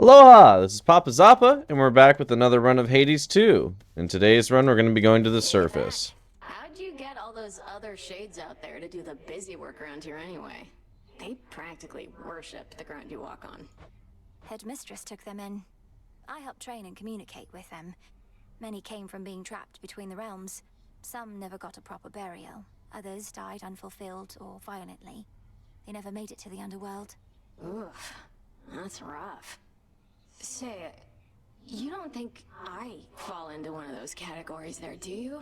Aloha! This is PappaZappa, and we're back with another run of Hades 2. In today's run, we're going to be going to the surface. How'd you get all those other shades out there to do the busy work around here anyway? They practically worship the ground you walk on. Headmistress took them in. I helped train and communicate with them. Many came from being trapped between the realms. Some never got a proper burial. Others died unfulfilled or violently. They never made it to the underworld. Oof, that's rough. Say, you don't think I fall into one of those categories there, do you?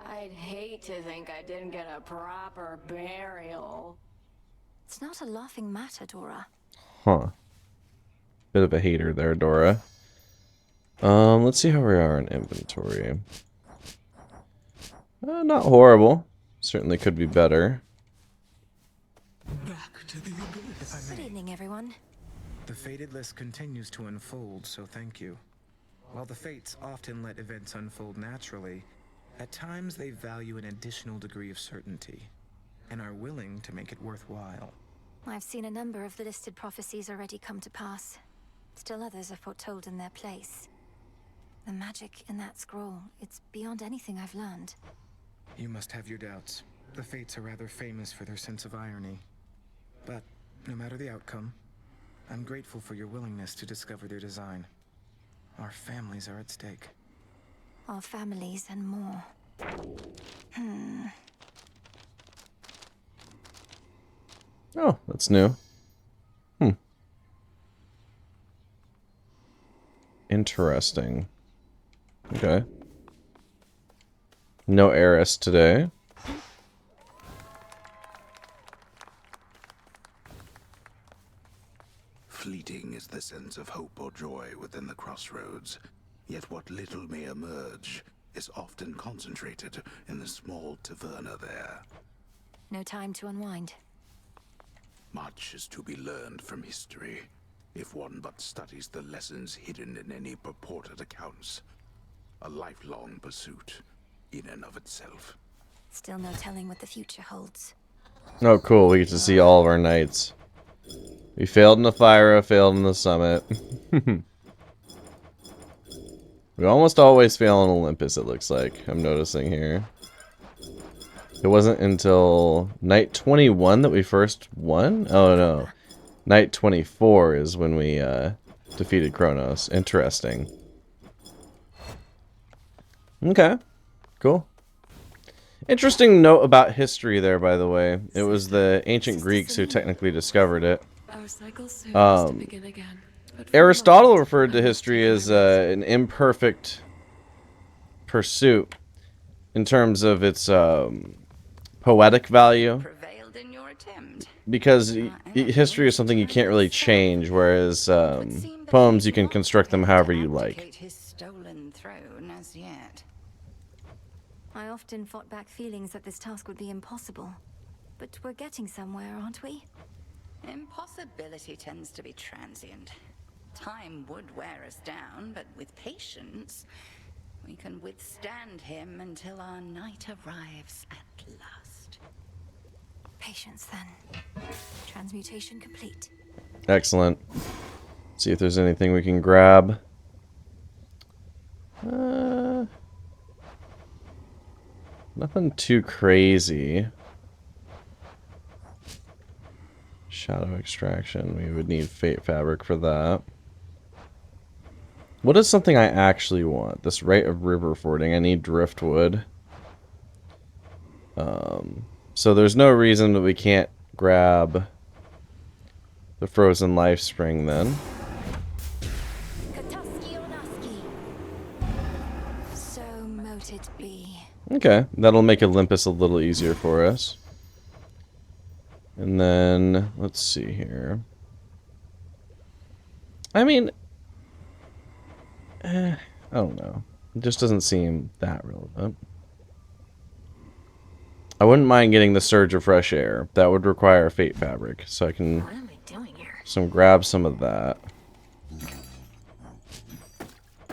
I'd hate to think I didn't get a proper burial. It's not a laughing matter, Dora. Huh. Bit of a hater there, Dora. Let's see how we are in inventory. Not horrible. Certainly could be better. Back to the abyss. Good evening, everyone. The fated list continues to unfold, so thank you. While the fates often let events unfold naturally, at times they value an additional degree of certainty, and are willing to make it worthwhile. I've seen a number of the listed prophecies already come to pass. Still others are foretold in their place. The magic in that scroll, it's beyond anything I've learned. You must have your doubts. The fates are rather famous for their sense of irony. But, no matter the outcome, I'm grateful for your willingness to discover their design. Our families are at stake. Our families and more. Oh, that's new. Interesting. Okay. No heiress today. Fleeting is the sense of hope or joy within the crossroads, yet what little may emerge is often concentrated in the small taverna there. No time to unwind. Much is to be learned from history, if one but studies the lessons hidden in any purported accounts. A lifelong pursuit, in and of itself. Still no telling what the future holds. Oh, cool. We get to see all of our knights. We failed in the Fyra, failed in the summit. We almost always fail on Olympus, it looks like. I'm noticing here. It wasn't until night 21 that we first won? Oh, no. Night 24 is when we defeated Kronos. Interesting. Okay. Cool. Interesting note about history there, by the way. It was the ancient Greeks who technically discovered it. Aristotle referred to history as an imperfect pursuit in terms of its poetic value, because history is something you can't really change, whereas poems you can construct them however you like. I often fought back feelings that this task would be impossible, but we're getting somewhere, aren't we? Impossibility tends to be transient. Time would wear us down, but with patience, we can withstand him until our night arrives at last. Patience, then. Transmutation complete. Excellent. See if there's anything we can grab. Nothing too crazy. Shadow extraction. We would need fate fabric for that. What is something I actually want? This rite of river fording. I need driftwood. So there's no reason that we can't grab the frozen life spring then. So mote it be. Okay, that'll make Olympus a little easier for us. And then, let's see here. I mean, I don't know. It just doesn't seem that relevant. I wouldn't mind getting the Surge of Fresh Air. That would require Fate Fabric, so I can What am I doing here? grab some of that.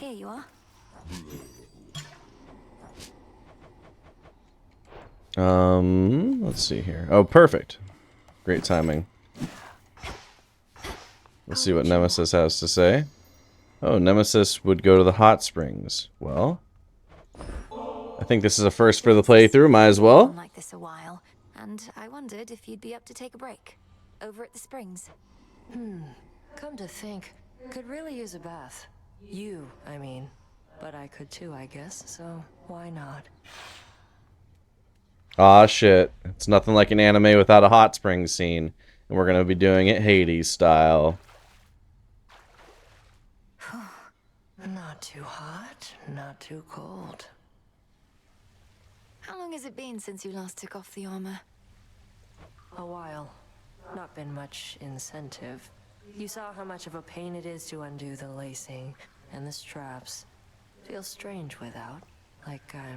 Here you are. Let's see here. Oh, perfect. Great timing. Let's see what Nemesis has to say. Oh, Nemesis would go to the hot springs. Well, I think this is a first for the playthrough. Might as well. Like this a while, and I wondered if you'd be up to take a break over at the springs. Come to think, could really use a bath. You, I mean. But I could too, I guess, so why not? Aw, shit. It's nothing like an anime without a hot springs scene. And we're going to be doing it Hades style. Not too hot, not too cold. How long has it been since you last took off the armor? A while. Not been much incentive. You saw how much of a pain it is to undo the lacing and the straps. Feels strange without. Like I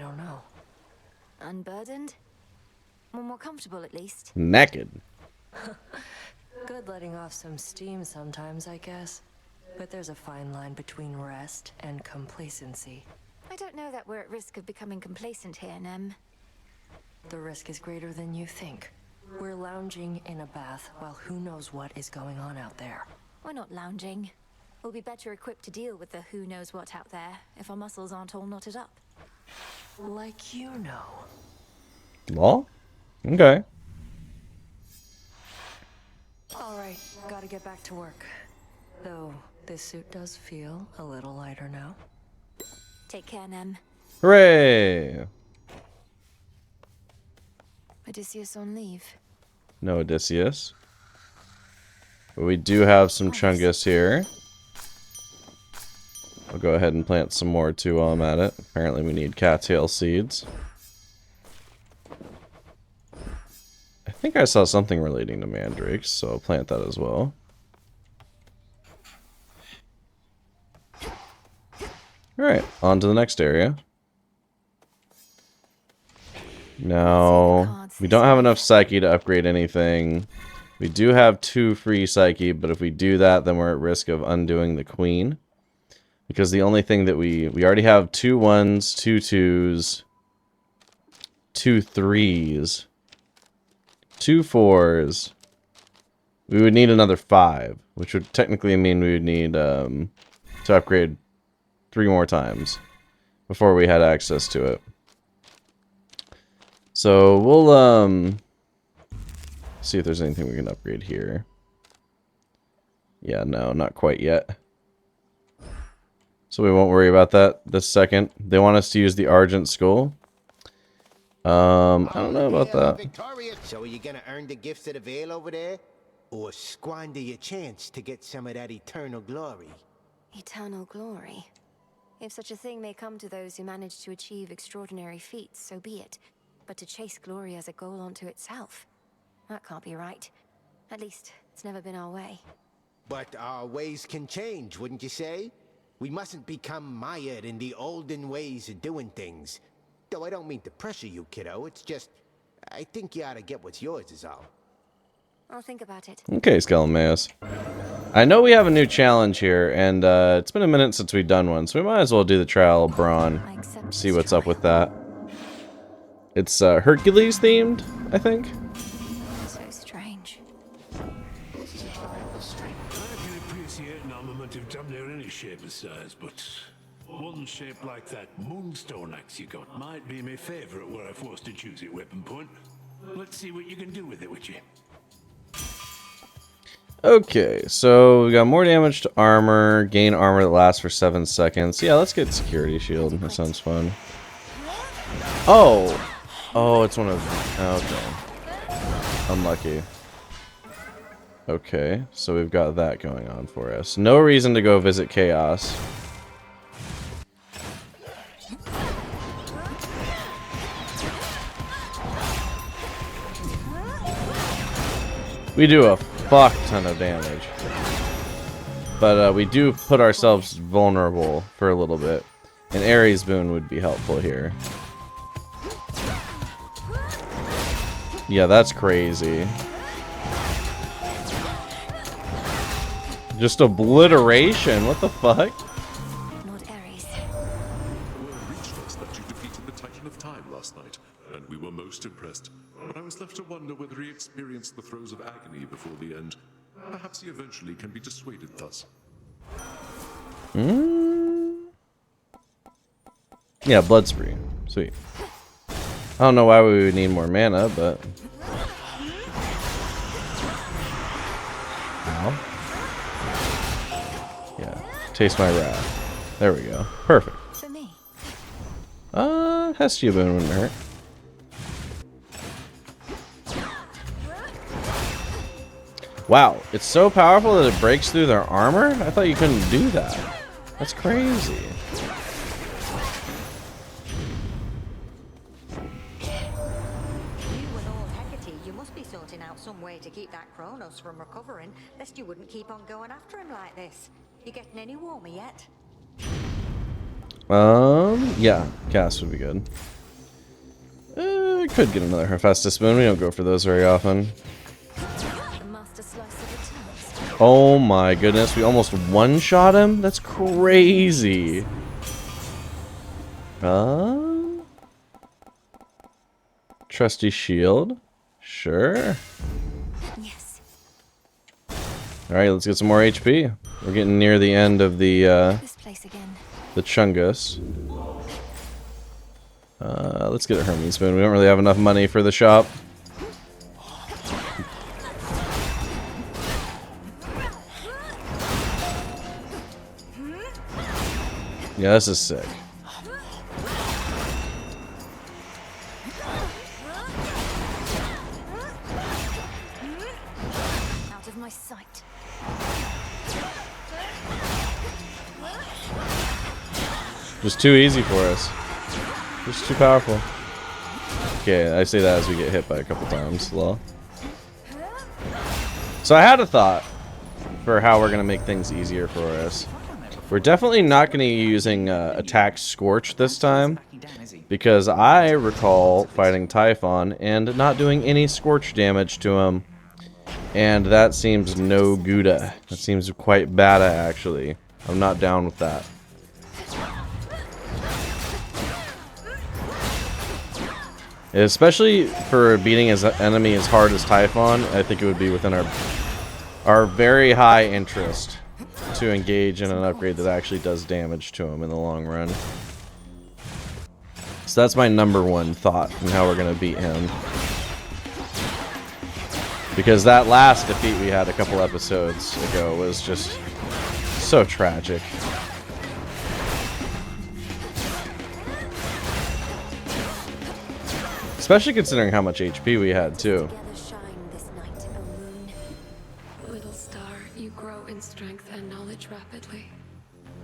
don't know. Unburdened? Well, more comfortable at least. Naked. Good letting off some steam sometimes, I guess. But there's a fine line between rest and complacency. I don't know that we're at risk of becoming complacent here, Nem. The risk is greater than you think. We're lounging in a bath while who knows what is going on out there. We're not lounging. We'll be better equipped to deal with the who knows what out there if our muscles aren't all knotted up. Like you know. Lol? Okay. Alright, gotta get back to work. Though, this suit does feel a little lighter now. Take care, Nem. Hooray! Odysseus on leave. No Odysseus. But we do have some Chungus here. I'll go ahead and plant some more too while I'm at it. Apparently we need cattail seeds. I think I saw something relating to mandrakes, so I'll plant that as well. Alright, on to the next area. Now, we don't have enough Psyche to upgrade anything. We do have 2 free Psyche, but if we do that, then we're at risk of undoing the Queen. Because the only thing that we already have 2 1s, 2 2s, 2 3s, 2 4s. We would need another 5, which would technically mean we would need to upgrade 3 more times before we had access to it. So we'll see if there's anything we can upgrade here. Yeah, no, not quite yet. So we won't worry about that this second. They want us to use the Argent Skull. I don't know about that. So are you gonna earn the gifts of the veil over there? Or squander your chance to get some of that eternal glory? Eternal glory. If such a thing may come to those who manage to achieve extraordinary feats, so be it. But to chase glory as a goal unto itself, that can't be right. At least, it's never been our way. But our ways can change, wouldn't you say? We mustn't become mired in the olden ways of doing things. Though I don't mean to pressure you, kiddo. It's just, I think you ought to get what's yours is all. I'll think about it. Okay, Skelemaeus. I know we have a new challenge here, and it's been a minute since we've done one, so we might as well do the Trial of Brawn. See what's up with that. It's Hercules themed, I think. So strange. I can appreciate an armament of damn near any shape or size, but one shape like that moonstone axe you got might be my favourite were I forced to choose it weapon point. Let's see what you can do with it, would you? Okay, so we got more damage to armor, gain armor that lasts for 7 seconds. Yeah, let's get security shield. That sounds fun. Oh! Oh, it's one of... Okay. Unlucky. Okay, so we've got that going on for us. No reason to go visit Chaos. We do a fuck ton of damage. But we do put ourselves vulnerable for a little bit. An Ares boon would be helpful here. Yeah, that's crazy. Just obliteration, what the fuck? Lord Ares. Word reached us that you defeated the Titan of Time last night, and we were most impressed. But I was left to wonder whether he experienced the throes of agony before the end. Perhaps he eventually can be dissuaded thus. Yeah, blood spree. Sweet. I don't know why we would need more mana, but... Ow. Yeah, taste my wrath. There we go. Perfect. For me. Hestia Boon wouldn't hurt. Wow, it's so powerful that it breaks through their armor? I thought you couldn't do that. That's crazy. You must be sorting out some way to keep that Kronos from recovering, lest you wouldn't keep on going after him like this. You getting any warmer yet? Yeah, gas would be good. I could get another Hephaestus Boon. We don't go for those very often. Oh my goodness, we almost one-shot him? That's crazy. Trusty shield? Sure. Yes. Alright, let's get some more HP. We're getting near the end of the, This place again. the Chungus. Let's get a Hermes Spoon. We don't really have enough money for the shop. Yeah, this is sick. Out of my sight. Just too easy for us. Just too powerful. Okay, I say that as we get hit by a couple times. Lol. So I had a thought for how we're gonna make things easier for us. We're definitely not going to be using Attack Scorch this time, because I recall fighting Typhon and not doing any Scorch damage to him, and that seems no gooda. That seems quite bad, actually. I'm not down with that. Especially for beating his enemy as hard as Typhon, I think it would be within our very high interest to engage in an upgrade that actually does damage to him in the long run. So that's my #1 thought in how we're going to beat him. Because that last defeat we had a couple episodes ago was just so tragic. Especially considering how much HP we had too. Little star, you grow in strength and knowledge rapidly.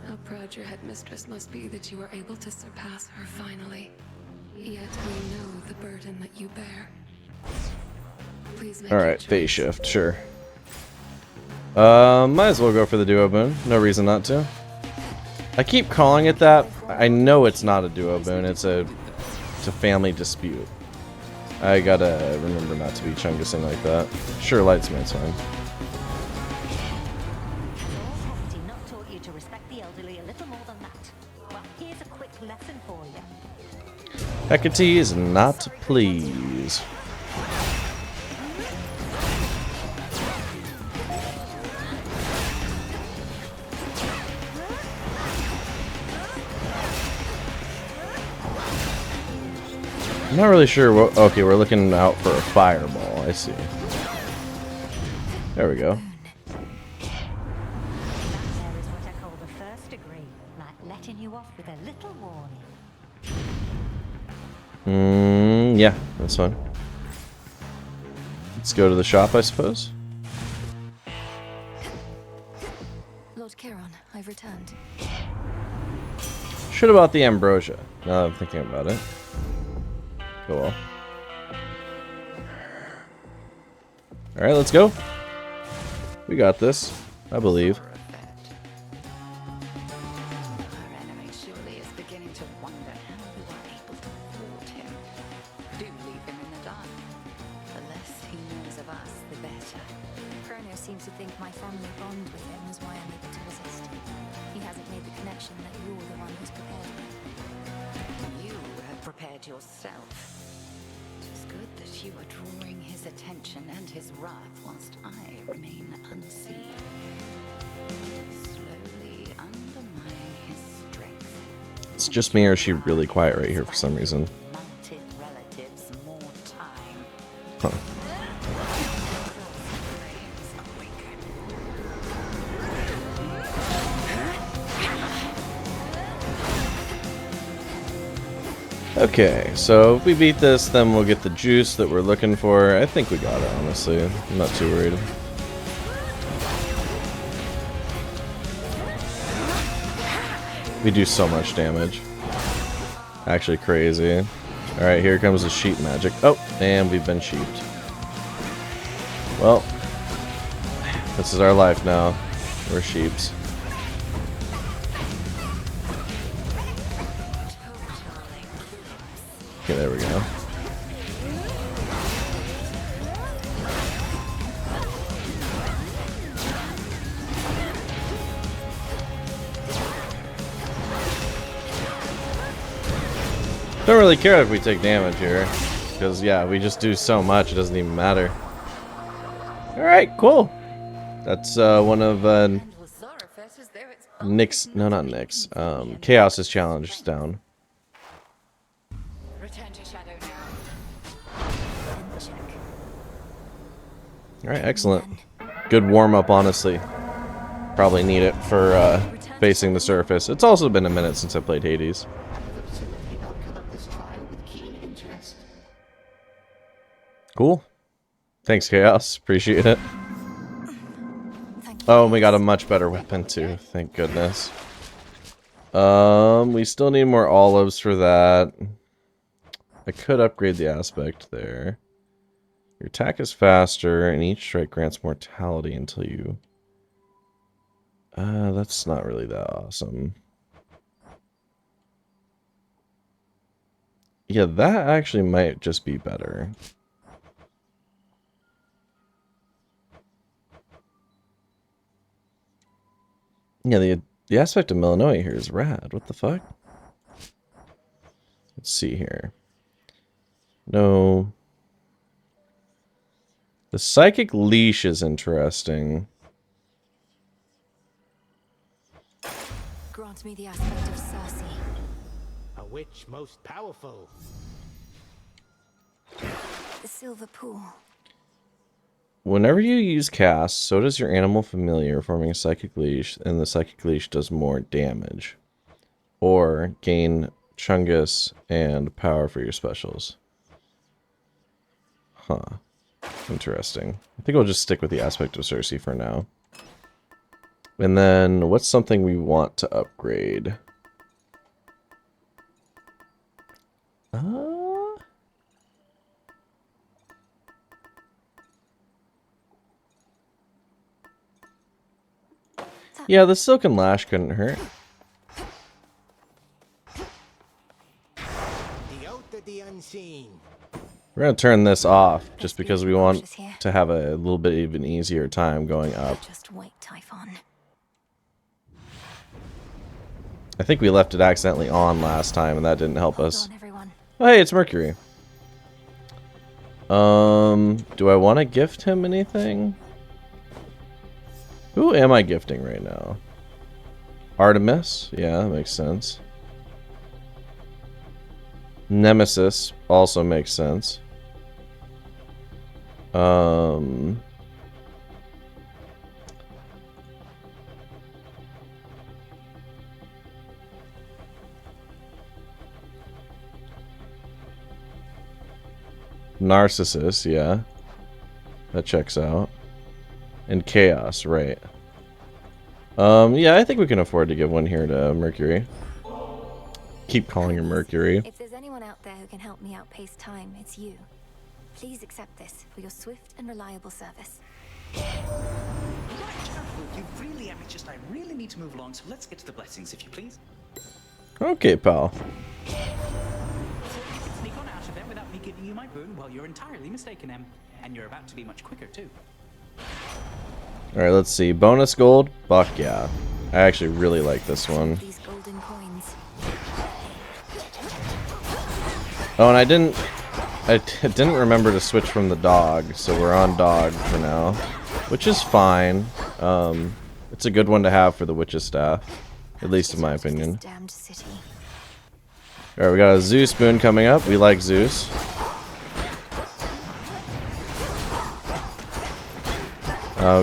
How proud your headmistress must be that you were able to surpass her finally. Yet we know the burden that you bear. Please make Alright, phase shift, sure. Might as well go for the Duo Boon. No reason not to. I keep calling it that. I know it's not a Duo Boon, it's a family dispute. I gotta remember not to be chungusing like that. Sure, Lightsman's fine. Not taught you to respect the elderly a little more than that. Well, here's a quick lesson for you. Hecate is not pleased. I'm not really sure what... Okay, we're looking out for a fireball. I see. There we go. That there is what I call the first degree, like letting you off with a little warning. Yeah, that's fine. Let's go to the shop, I suppose. Lord Charon, I've returned. Should have bought the ambrosia. Now that I'm thinking about it. Go well. Alright, let's go. We got this, I believe. Our enemy surely is beginning to wonder how we were able to thwart him. Do leave him in the dark. The less he knows of us, the better. Kronos seems to think my family bond with him is why I'm able to resist. He hasn't made the connection that you're the one who's prepared me. You have prepared yourself. It is good that you are drawing his attention and his wrath whilst I remain unseen. Slowly undermining It's just me, or is she really quiet right here for some reason? Huh. Okay, so if we beat this, then we'll get the juice that we're looking for. I think we got it, honestly. I'm not too worried. We do so much damage. Actually crazy. Alright, here comes the sheep magic. Oh, and we've been sheeped. Well, this is our life now. We're sheeps. Okay, there we go. Don't really care if we take damage here, because yeah, we just do so much, it doesn't even matter. Alright, cool. That's one of Nick's, no, not Nick's, Chaos's challenge down. Alright, excellent. Good warm-up, honestly. Probably need it for facing the surface. It's also been a minute since I played Hades. Cool. Thanks, Chaos. Appreciate it. Oh, and we got a much better weapon, too. Thank goodness. We still need more olives for that. I could upgrade the aspect there. Your attack is faster, and each strike grants mortality until you... that's not really that awesome. Yeah, that actually might just be better. Yeah, the aspect of Melinoë here is rad. What the fuck? Let's see here. No. The psychic leash is interesting. Grant me the aspect of Circe. A witch most powerful. The silver pool. Whenever you use cast, so does your animal familiar, forming a psychic leash, and the psychic leash does more damage. Or gain chungus and power for your specials. Huh. Interesting. I think we'll just stick with the aspect of Circe for now. And then, what's something we want to upgrade? Yeah, the Silken Lash couldn't hurt. The oath of the unseen. We're going to turn this off, just because we want to have a little bit of an easier time going up. Just wait, Typhon. I think we left it accidentally on last time, and that didn't help us. Oh, hey, it's Mercury. Do I want to gift him anything? Who am I gifting right now? Artemis? Yeah, that makes sense. Nemesis also makes sense. Narcissus, yeah. That checks out. And Chaos, right. Yeah, I think we can afford to give one here to Mercury. Keep calling her Mercury. If there's anyone out there who can help me outpace time, it's you. Please accept this for your swift and reliable service. You really am. It's just I really need to move along, so let's get to the blessings, if you please. Okay, pal. So you can sneak on out of there without me giving you my boon. Well, you're entirely mistaken, Em. And you're about to be much quicker, too. Alright, let's see. Bonus gold? Fuck yeah. I actually really like this one. These golden coins. Oh, and I didn't remember to switch from the dog, so we're on dog for now. Which is fine. It's a good one to have for the witch's staff. At least in my opinion. Damned city. Alright, we got a Zeus boon coming up. We like Zeus.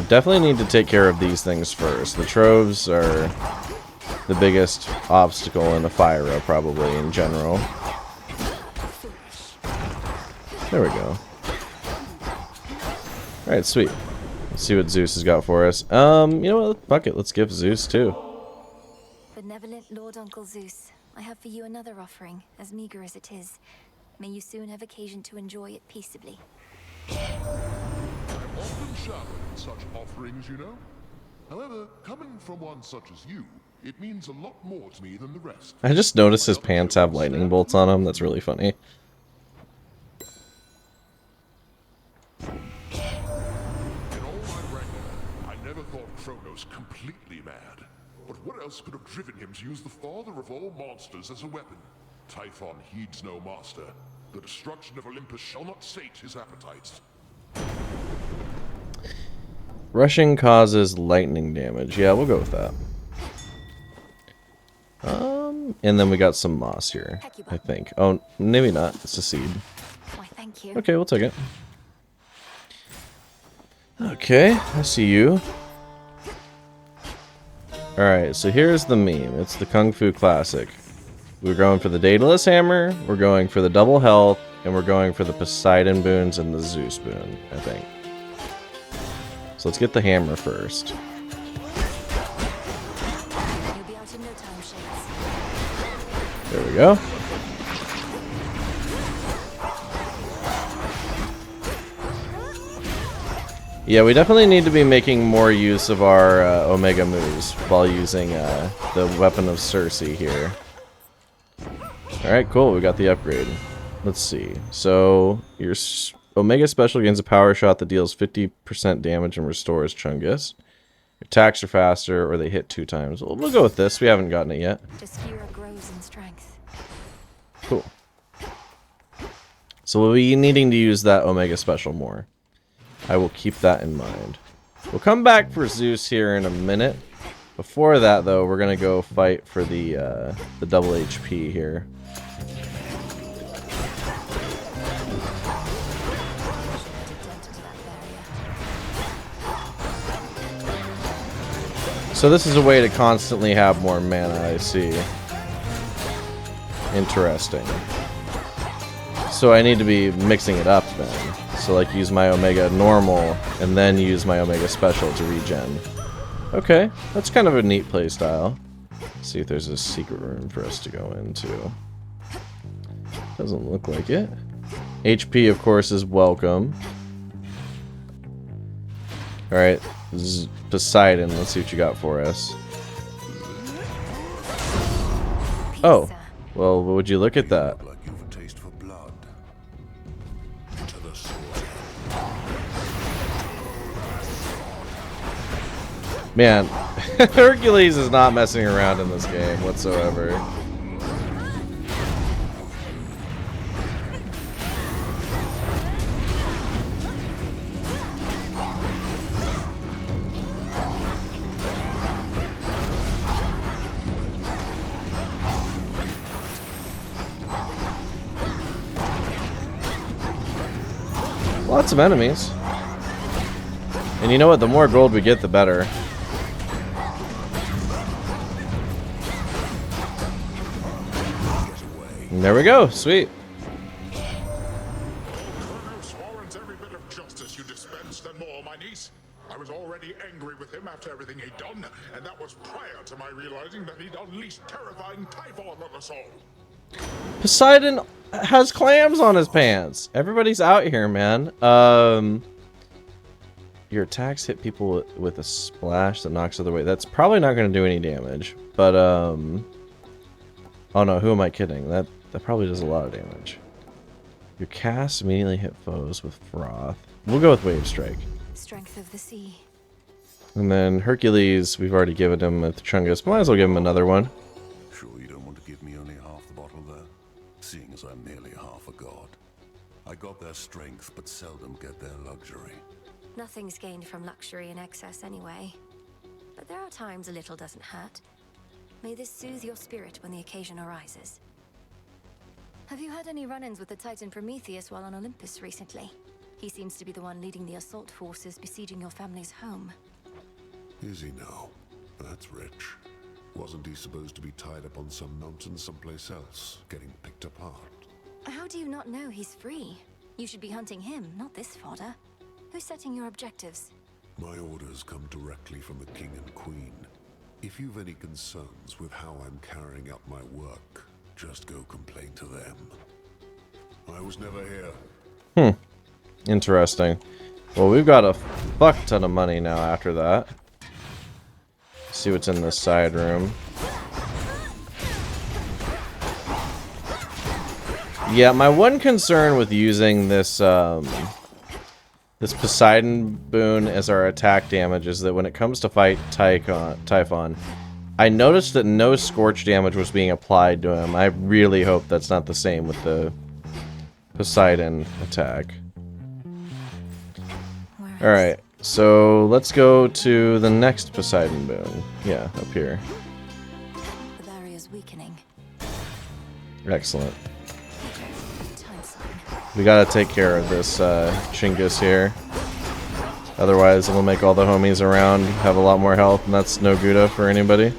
Definitely need to take care of these things first. The troves are the biggest obstacle in a Fyra, probably, in general. There we go. Alright, sweet. Let's see what Zeus has got for us. You know what? Fuck it. Let's give Zeus too. Benevolent Lord Uncle Zeus, I have for you another offering, as meager as it is. May you soon have occasion to enjoy it peaceably. I'm often showered with such offerings, you know. However, coming from one such as you, it means a lot more to me than the rest. I just noticed his pants have lightning bolts on them. That's really funny. Completely mad. But what else could have driven him to use the father of all monsters as a weapon? Typhon heeds no master. The destruction of Olympus shall not sate his appetites. Rushing causes lightning damage. Yeah, we'll go with that. And then we got some moss here, I think. Oh, maybe not. It's a seed. Why, thank you. Okay, we'll take it. Okay, I see you. Alright, so here's the meme. It's the Kung Fu Classic. We're going for the Daedalus Hammer, we're going for the double health, and we're going for the Poseidon boons and the Zeus boon, I think. So let's get the hammer first. You'll be out in no time, Shades. There we go. Yeah, we definitely need to be making more use of our Omega moves while using the Weapon of Circe here. Alright, cool. We got the upgrade. Let's see. So, your Omega Special gains a power shot that deals 50% damage and restores Chungus. Attacks are faster, or they hit 2 times. We'll go with this. We haven't gotten it yet. Jaskira grows in strength. Cool. So we'll be needing to use that Omega Special more. I will keep that in mind. We'll come back for Zeus here in a minute. Before that, though, we're gonna go fight for the double HP here. So this is a way to constantly have more mana, I see. Interesting. So I need to be mixing it up then. So like use my Omega normal and then use my Omega special to regen. Okay, that's kind of a neat playstyle. See if there's a secret room for us to go into. Doesn't look like it. HP, of course, is welcome. Alright, Poseidon, let's see what you got for us. Oh, well, would you look at that? Man, Hercules is not messing around in this game whatsoever. Lots of enemies. And you know what? The more gold we get, the better. And there we go. Sweet. Warrants every bit of justice you dispensed and more, my niece. I was already angry with him after everything he'd done, and that was prior to my realizing that he'd unleashed terrifying Typhon on us all. Poseidon has clams on his pants. Everybody's out here, man. Your attacks hit people with a splash that knocks other way. That's probably not going to do any damage. But, oh no, who am I kidding? That probably does a lot of damage. Your casts immediately hit foes with Froth. We'll go with Wave Strike. Strength of the sea. And then Hercules, we've already given him with Chungus. Might as well give him another one. Sure you don't want to give me only half the bottle there? Seeing as I'm nearly half a god. I got their strength, but seldom get their luxury. Nothing's gained from luxury in excess anyway. But there are times a little doesn't hurt. May this soothe your spirit when the occasion arises. Have you had any run-ins with the Titan Prometheus while on Olympus recently? He seems to be the one leading the assault forces besieging your family's home. Is he now? That's rich. Wasn't he supposed to be tied up on some mountain someplace else, getting picked apart? How do you not know he's free? You should be hunting him, not this fodder. Who's setting your objectives? My orders come directly from the King and Queen. If you've any concerns with how I'm carrying out my work, just go complain to them. I was never here. Interesting. Well, we've got a fuck ton of money now after that. See what's in this side room. Yeah, my one concern with using this this Poseidon boon as our attack damage is that when it comes to fight Typhon, I noticed that no scorch damage was being applied to him. I really hope that's not the same with the Poseidon attack. Alright, so let's go to the next Poseidon boon. Yeah, up here. The barrier's weakening. Excellent. We gotta take care of this Chingus here. Otherwise, it'll make all the homies around have a lot more health, and that's no good for anybody.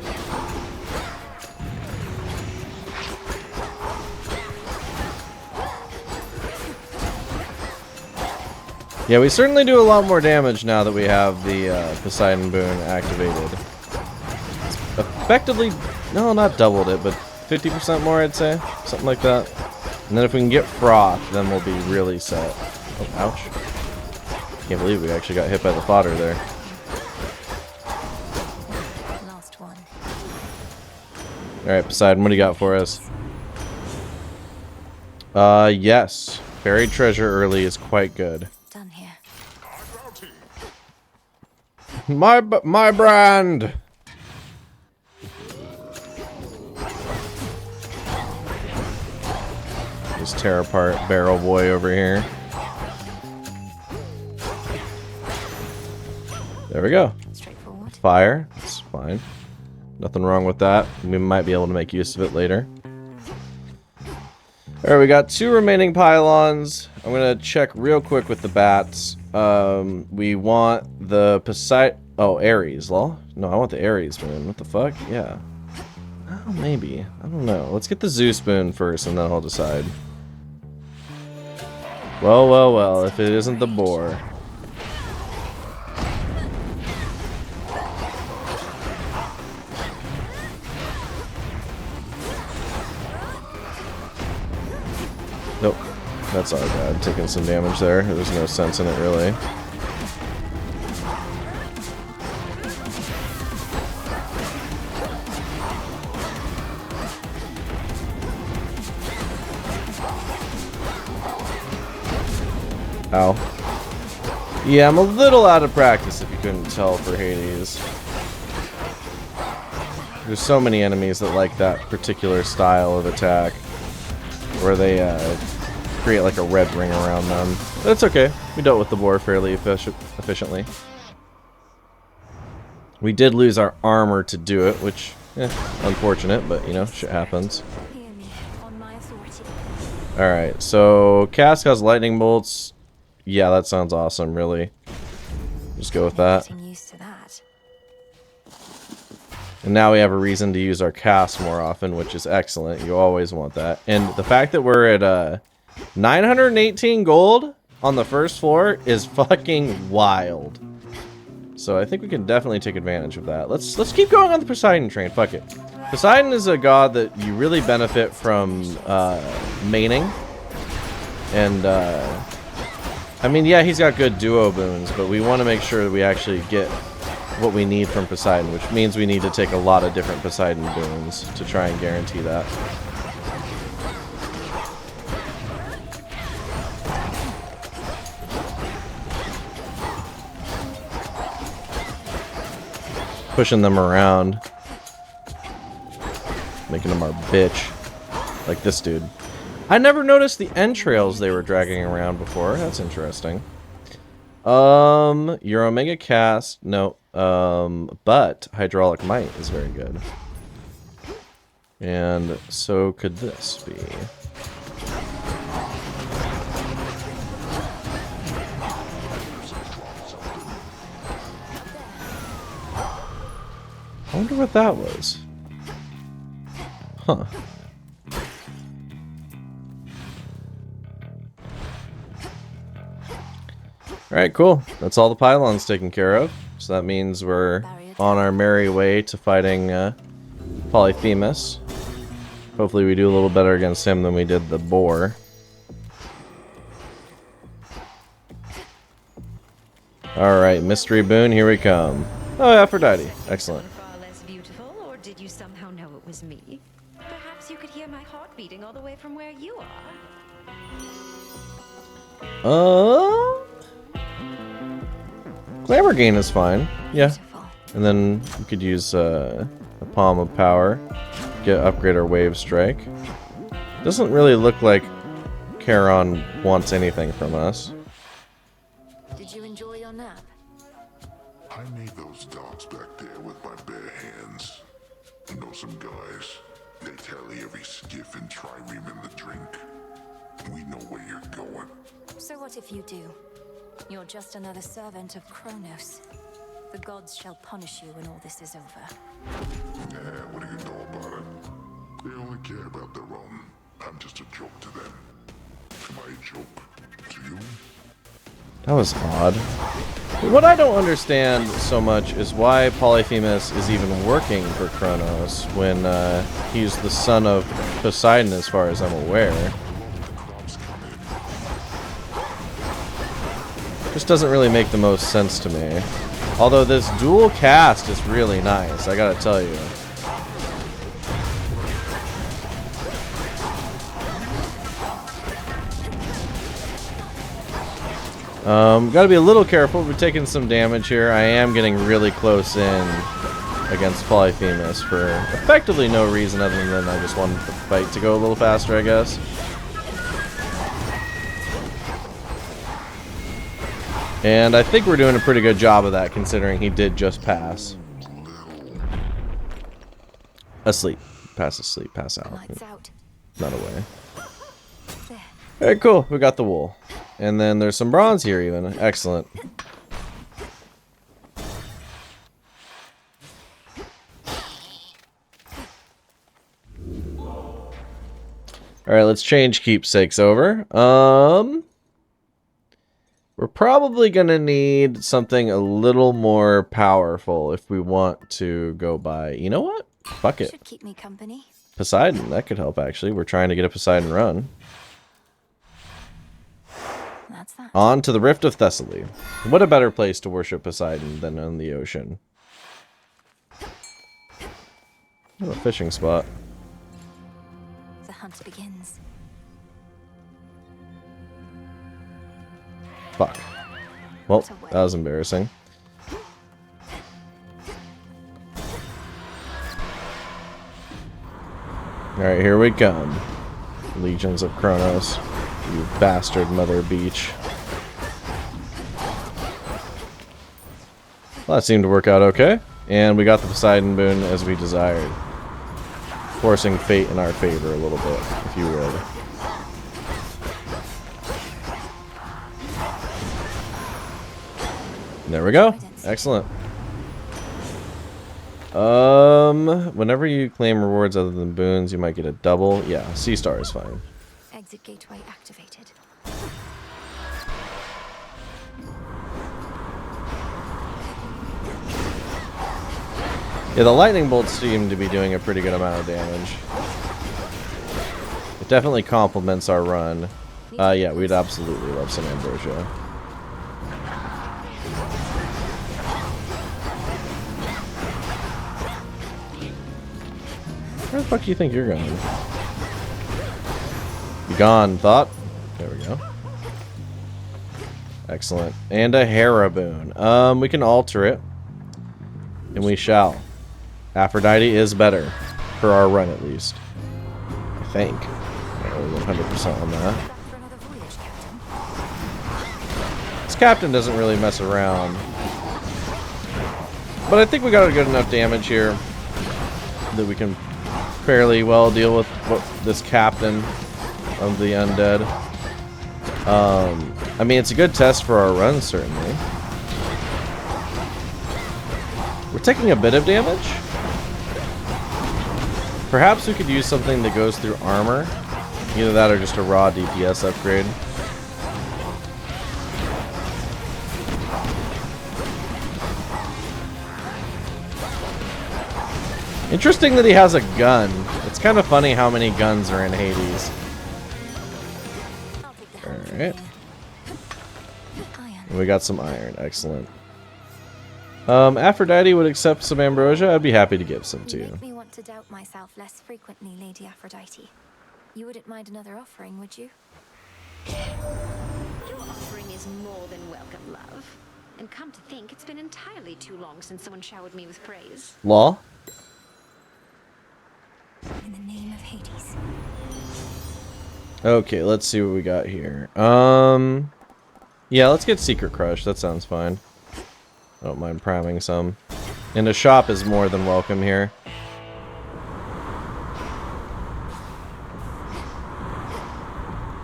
Yeah, we certainly do a lot more damage now that we have the Poseidon boon activated. It's effectively, no, not doubled it, but 50% more, I'd say. Something like that. And then if we can get Froth, then we'll be really set. Oh, ouch. Can't believe we actually got hit by the fodder there. Last one. Alright, Poseidon, what do you got for us? Yes. Buried treasure early is quite good. Done here. My brand! Just tear apart Barrel Boy over here. There we go. Straightforward. Fire. That's fine. Nothing wrong with that. We might be able to make use of it later. Alright, we got 2 remaining pylons. I'm gonna check real quick with the bats. We want the Poseidon... Oh, Ares, lol. No, I want the Ares boon. What the fuck? Yeah. Oh, maybe. I don't know. Let's get the Zeus boon first, and then I'll decide. Well, well, well, if it isn't the boar. Nope. That's all bad. Taking some damage there. There's no sense in it, really. Ow. Yeah, I'm a little out of practice, if you couldn't tell, for Hades. There's so many enemies that like that particular style of attack, where they create like a red ring around them. That's okay. We dealt with the boar fairly efficiently. We did lose our armor to do it, which, unfortunate, but, you know, shit happens. Alright, so Cask has lightning bolts. Yeah, that sounds awesome, really. Just go with that. And now we have a reason to use our cast more often, which is excellent. You always want that. And the fact that we're at 918 gold on the first floor is fucking wild. So I think we can definitely take advantage of that. Let's keep going on the Poseidon train. Fuck it. Poseidon is a god that you really benefit from maining. And I mean, yeah, he's got good duo boons, but we want to make sure that we actually get what we need from Poseidon, which means we need to take a lot of different Poseidon boons to try and guarantee that. Pushing them around. Making them our bitch. Like this dude. I never noticed the entrails they were dragging around before. That's interesting. Your Omega Cast, no. But Hydraulic Might is very good. And so could this be. I wonder what that was. Huh. Alright, cool. That's all the pylons taken care of. So that means we're on our merry way to fighting Polyphemus. Hopefully we do a little better against him than we did the boar. Alright, mystery boon, here we come. Oh, Aphrodite. Excellent. Far less beautiful, or did you somehow know it was me? Perhaps you could hear my heart beating all the way from where you are. Glamour gain is fine. Yeah. And then we could use a Palm of Power. Upgrade our Wave Strike. Doesn't really look like Charon wants anything from us. Did you enjoy your nap? I made those docks back there with my bare hands. You know some guys, they tally every skiff and trireme in the drink. We know where you're going. So what if you do? You're just another servant of Kronos. The gods shall punish you when all this is over. Yeah, what do you know about it? They only care about their own. I'm just a joke to them. Am I a joke to you? That was odd. What I don't understand so much is why Polyphemus is even working for Kronos when he's the son of Poseidon as far as I'm aware. Just doesn't really make the most sense to me. Although this dual cast is really nice, I gotta tell you. Gotta be a little careful. We're taking some damage here. I am getting really close in against Polyphemus for effectively no reason other than I just wanted the fight to go a little faster, I guess. And I think we're doing a pretty good job of that, considering he did just pass. Asleep. Pass asleep. Pass out. Not away. Alright, cool. We got the wool. And then there's some bronze here even. Excellent. Alright, let's change keepsakes over. We're probably going to need something a little more powerful if we want to go by... You know what? Fuck it. Should keep me company. Poseidon. That could help, actually. We're trying to get a Poseidon run. That's that. On to the Rift of Thessaly. What a better place to worship Poseidon than on the ocean. Oh, a fishing spot. The hunt begins. Fuck. Well, that was embarrassing. Alright, here we come. Legions of Kronos. You bastard mother beach. Well, that seemed to work out okay. And we got the Poseidon boon as we desired. Forcing fate in our favor a little bit, if you would. There we go. Excellent. Whenever you claim rewards other than boons, you might get a double. Yeah, C star is fine. Exit gateway activated. Yeah, the lightning bolts seem to be doing a pretty good amount of damage. It definitely complements our run. Yeah, we'd absolutely love some ambrosia. Where the fuck do you think you're going? Be gone, thought. There we go. Excellent. And a Hera boon. We can alter it. And we shall. Aphrodite is better. For our run, at least. I think. I'm 100% on that. This captain doesn't really mess around. But I think we got a good enough damage here that we can fairly well deal with this captain of the undead. I mean, it's a good test for our run, certainly. We're taking a bit of damage. Perhaps we could use something that goes through armor. Either that or just a raw DPS upgrade. Interesting that he has a gun. It's kind of funny how many guns are in Hades. Alright. We got some iron. Excellent. Aphrodite would accept some ambrosia. I'd be happy to give some to you. Make me want to doubt myself less frequently, Lady Aphrodite. You wouldn't mind another offering, would you? Your offering is more than welcome, love. And come to think, it's been entirely too long since someone showered me with praise. Law? In the name of Hades. Okay, let's see what we got here. Yeah, let's get Secret Crush. That sounds fine. I don't mind priming some. And a shop is more than welcome here.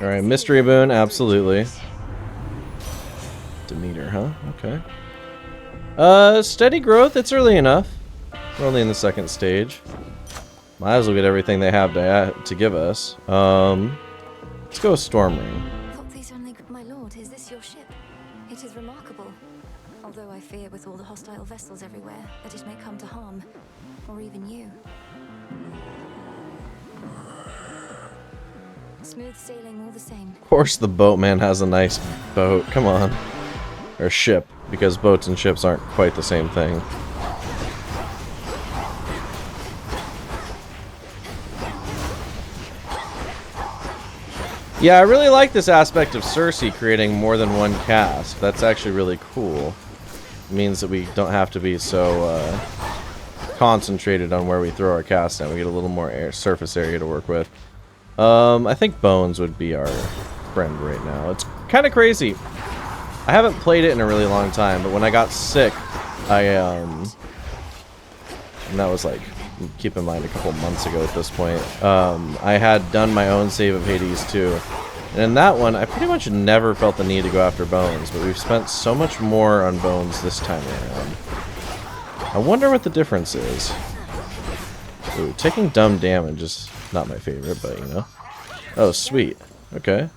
Alright, Mystery Boon, absolutely. Demeter, huh? Okay. Steady Growth, it's early enough. We're only in the second stage. Might as well get everything they have to give us. Let's go Storm Ring. Thought these only... My lord, is this your ship? It is remarkable. Although I fear with all the hostile vessels everywhere, that it may come to harm. Or even you. Smooth sailing all the same. Of course the boatman has a nice boat. Come on. Or ship, because boats and ships aren't quite the same thing. Yeah, I really like this aspect of Cersei creating more than one cast. That's actually really cool. It means that we don't have to be so concentrated on where we throw our cast down. We get a little more surface area to work with. I think Bones would be our friend right now. It's kind of crazy. I haven't played it in a really long time, but when I got sick, and that was like, keep in mind, a couple months ago at this point, I had done my own save of Hades 2. And in that one, I pretty much never felt the need to go after Bones, but we've spent so much more on Bones this time around. I wonder what the difference is. Ooh, taking dumb damage is not my favorite, but you know. Oh, sweet. Okay.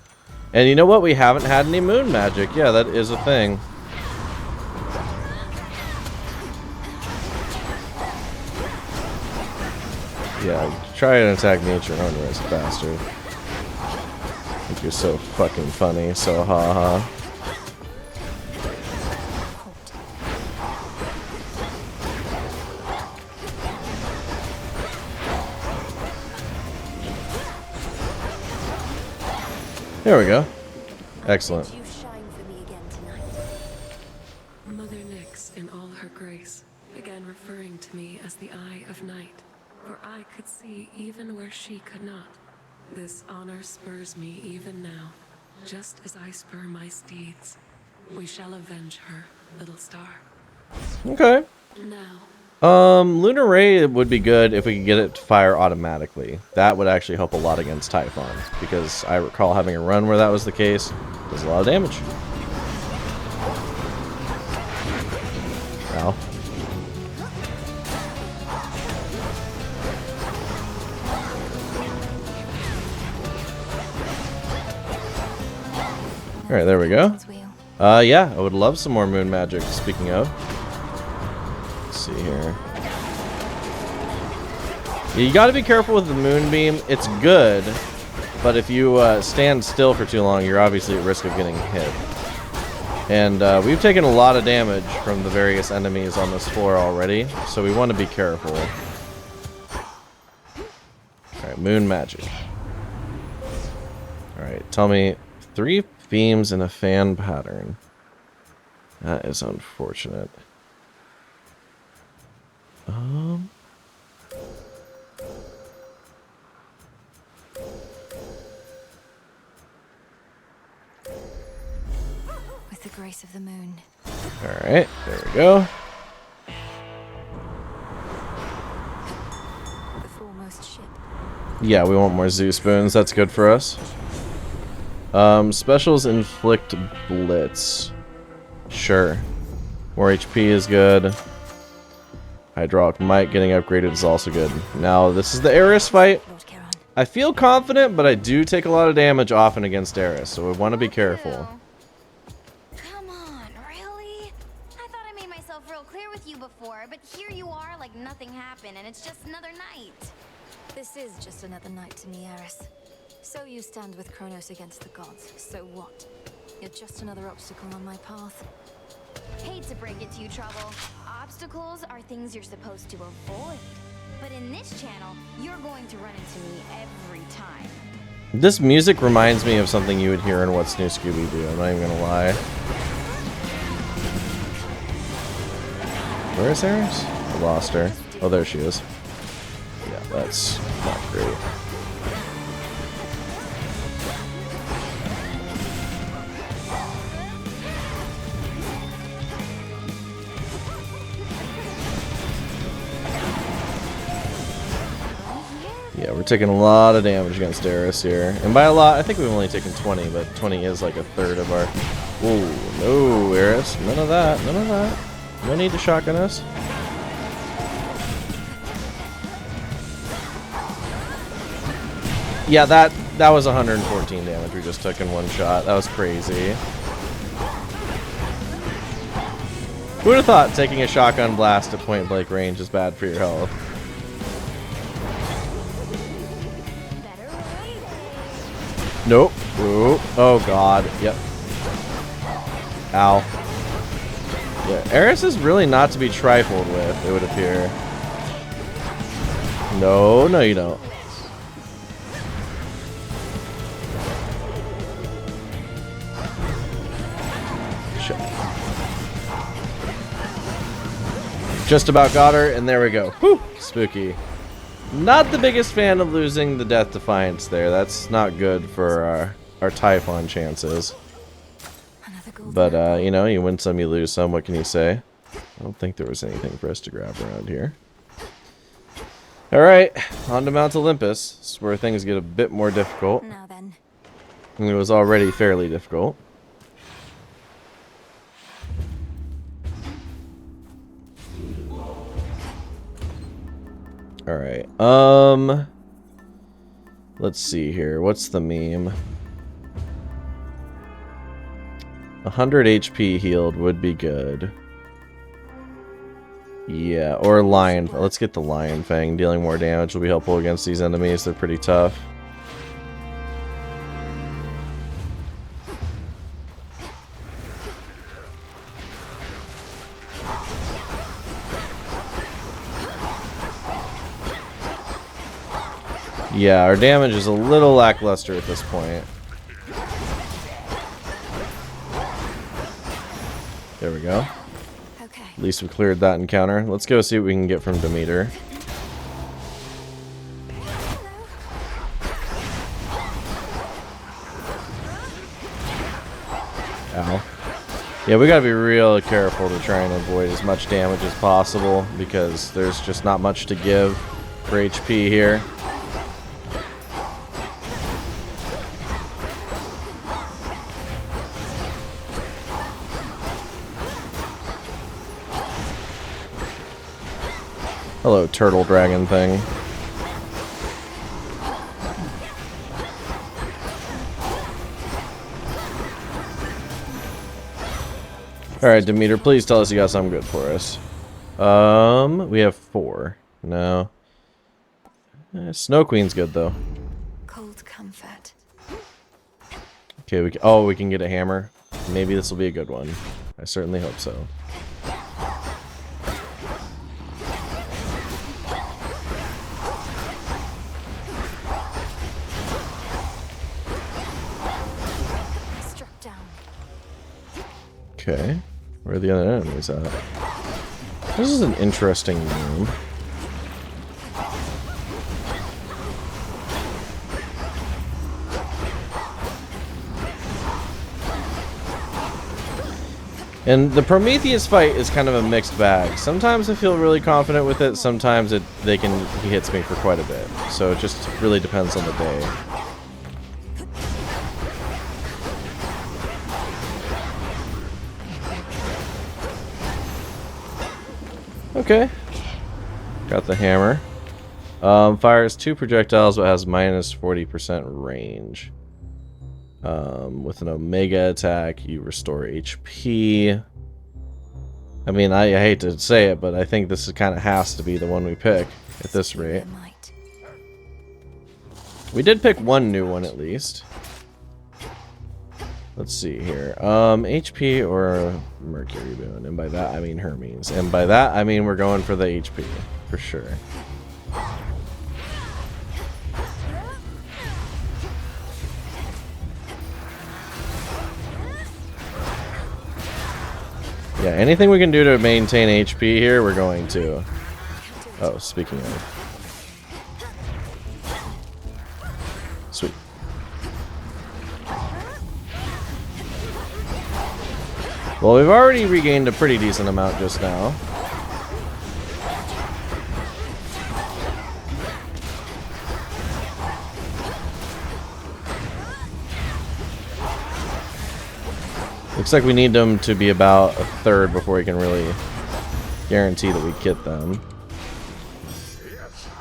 And you know what? We haven't had any moon magic. Yeah, that is a thing. Yeah, try and attack nature and unrest, bastard. I think you're so fucking funny, so haha. There we go. Excellent. Mother Nyx, in all her grace, began referring to me as the Eye of Night, for I could see even where she could not. This honor spurs me even now, just as I spur my steeds. We shall avenge her, little star. Okay. Now. Lunar Ray would be good if we could get it to fire automatically. That would actually help a lot against Typhon, because I recall having a run where that was the case. It does a lot of damage. Ow. Alright, there we go. Yeah, I would love some more moon magic, speaking of. Let's see here. You gotta be careful with the moonbeam. It's good, but if you stand still for too long, you're obviously at risk of getting hit. And we've taken a lot of damage from the various enemies on this floor already, so we want to be careful. Alright, moon magic. Alright, tell me 3 beams in a fan pattern. That is unfortunate. With the grace of the moon. Alright, there we go. The foremost ship. Yeah, we want more Zeus spoons. That's good for us. Specials inflict blitz. Sure. More HP is good. Hydraulic Might getting upgraded is also good. Now, this is the Eris fight. I feel confident, but I do take a lot of damage often against Eris, so we want to be careful. Come on, really? I thought I made myself real clear with you before, but here you are like nothing happened, and it's just another night. This is just another night to me, Eris. So you stand with Kronos against the gods. So what? You're just another obstacle on my path. Hate to break it to you, Trouble. Obstacles are things you're supposed to avoid. But in this channel, you're going to run into me every time. This music reminds me of something you would hear in What's New Scooby-Doo. I'm not even gonna lie. Where is Eris? I lost her. Oh, there she is. Yeah, that's not great. Yeah, we're taking a lot of damage against Eris here. And by a lot, I think we've only taken 20, but 20 is like a third of our... Ooh, no, Eris. None of that. None of that. No need to shotgun us. Yeah, that was 114 damage we just took in one shot. That was crazy. Who would have thought taking a shotgun blast at point blank range is bad for your health? Nope. Ooh. Oh god. Yep. Ow. Yeah, Eris is really not to be trifled with, it would appear. No, no you don't. Shit. Just about got her, and there we go. Whew! Spooky. Not the biggest fan of losing the Death Defiance there. That's not good for our Typhon chances. But, you know, you win some, you lose some. What can you say? I don't think there was anything for us to grab around here. Alright, on to Mount Olympus. This is where things get a bit more difficult. Now then. And it was already fairly difficult. Alright, let's see here. What's the meme? 100 HP healed would be good. Yeah, or Lion. Let's get the Lion Fang. Dealing more damage will be helpful against these enemies. They're pretty tough. Yeah, our damage is a little lackluster at this point. There we go. Okay. At least we cleared that encounter. Let's go see what we can get from Demeter. Ow. Yeah, we gotta be real careful to try and avoid as much damage as possible because there's just not much to give for HP here. Hello, turtle dragon thing. Alright, Demeter, please tell us you got something good for us. We have 4. No. Snow Queen's good, though. Cold comfort. Okay, we can get a hammer. Maybe this will be a good one. I certainly hope so. Okay, where are the other enemies at? This is an interesting room. And the Prometheus fight is kind of a mixed bag. Sometimes I feel really confident with it, sometimes he hits me for quite a bit. So it just really depends on the day. Okay. Got the hammer. Fires 2 projectiles but has minus 40% range. With an Omega attack, you restore HP. I mean, I hate to say it, but I think this kind of has to be the one we pick at this rate. We did pick one new one at least. Let's see here. HP or Mercury Boon. And by that, I mean Hermes. And by that, I mean we're going for the HP. For sure. Yeah, anything we can do to maintain HP here, we're going to. Oh, speaking of. Sweet. Well, we've already regained a pretty decent amount just now. Looks like we need them to be about a third before we can really guarantee that we get them.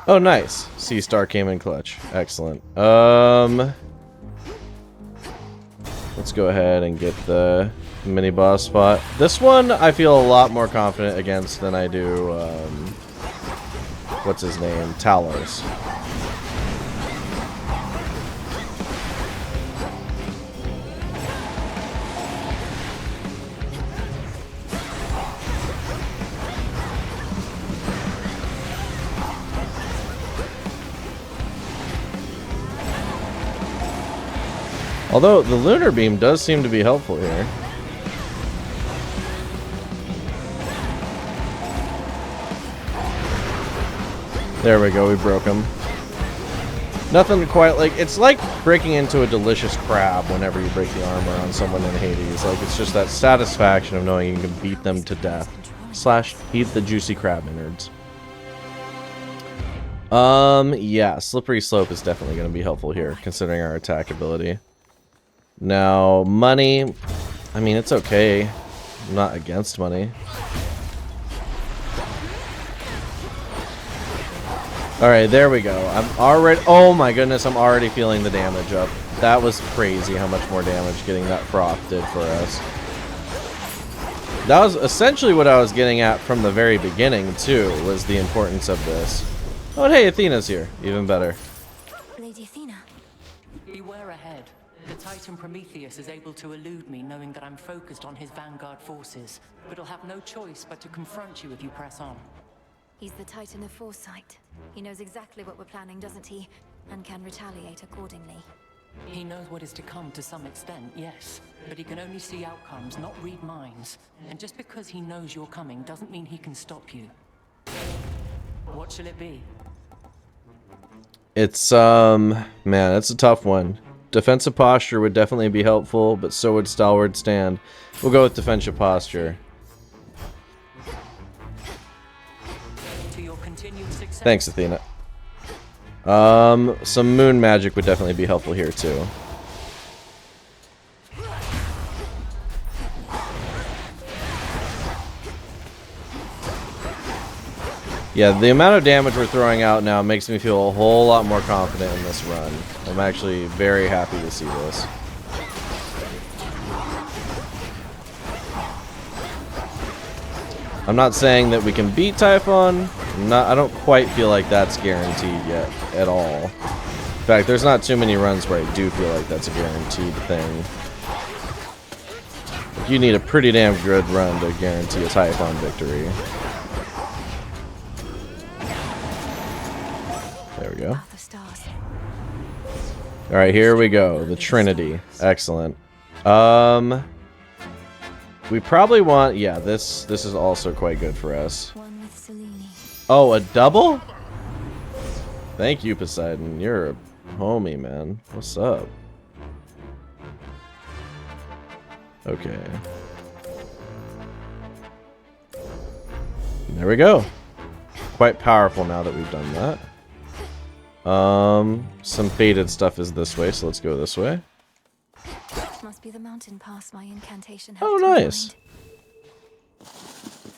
Oh, nice. Sea Star came in clutch. Excellent. Let's go ahead and get the mini boss spot. This one I feel a lot more confident against than I do, what's his name? Talos. Although the lunar beam does seem to be helpful here. There we go, we broke him. Nothing quite like, it's like breaking into a delicious crab whenever you break the armor on someone in Hades. Like, it's just that satisfaction of knowing you can beat them to death. / eat the juicy crab innards. Yeah, Slippery Slope is definitely going to be helpful here, considering our attack ability. Now, money, I mean, it's okay. I'm not against money. Alright, there we go. I'm already... Oh my goodness, I'm already feeling the damage up. That was crazy how much more damage getting that froth did for us. That was essentially what I was getting at from the very beginning, too, was the importance of this. Oh, and hey, Athena's here. Even better. Lady Athena. Beware ahead. The Titan Prometheus is able to elude me, knowing that I'm focused on his vanguard forces. But he'll have no choice but to confront you if you press on. He's the Titan of Foresight. He knows exactly what we're planning, doesn't he? And can retaliate accordingly. He knows what is to come to some extent, yes. But he can only see outcomes, not read minds. And just because he knows you're coming doesn't mean he can stop you. What shall it be? It's, man, it's a tough one. Defensive posture would definitely be helpful, but so would stalwart stand. We'll go with defensive posture. Thanks, Athena. Some moon magic would definitely be helpful here too. Yeah, the amount of damage we're throwing out now makes me feel a whole lot more confident in this run. I'm actually very happy to see this. I'm not saying that we can beat Typhon. I don't quite feel like that's guaranteed yet at all. In fact, there's not too many runs where I do feel like that's a guaranteed thing. Like, you need a pretty damn good run to guarantee a Typhon victory. There we go. Alright, here we go. The Trinity. Excellent. We probably want... Yeah, this is also quite good for us. Oh, a double? Thank you, Poseidon. You're a homie, man. What's up? Okay. There we go. Quite powerful now that we've done that. Some faded stuff is this way, so let's go this way. Must be the mountain pass my incantation. Oh, nice.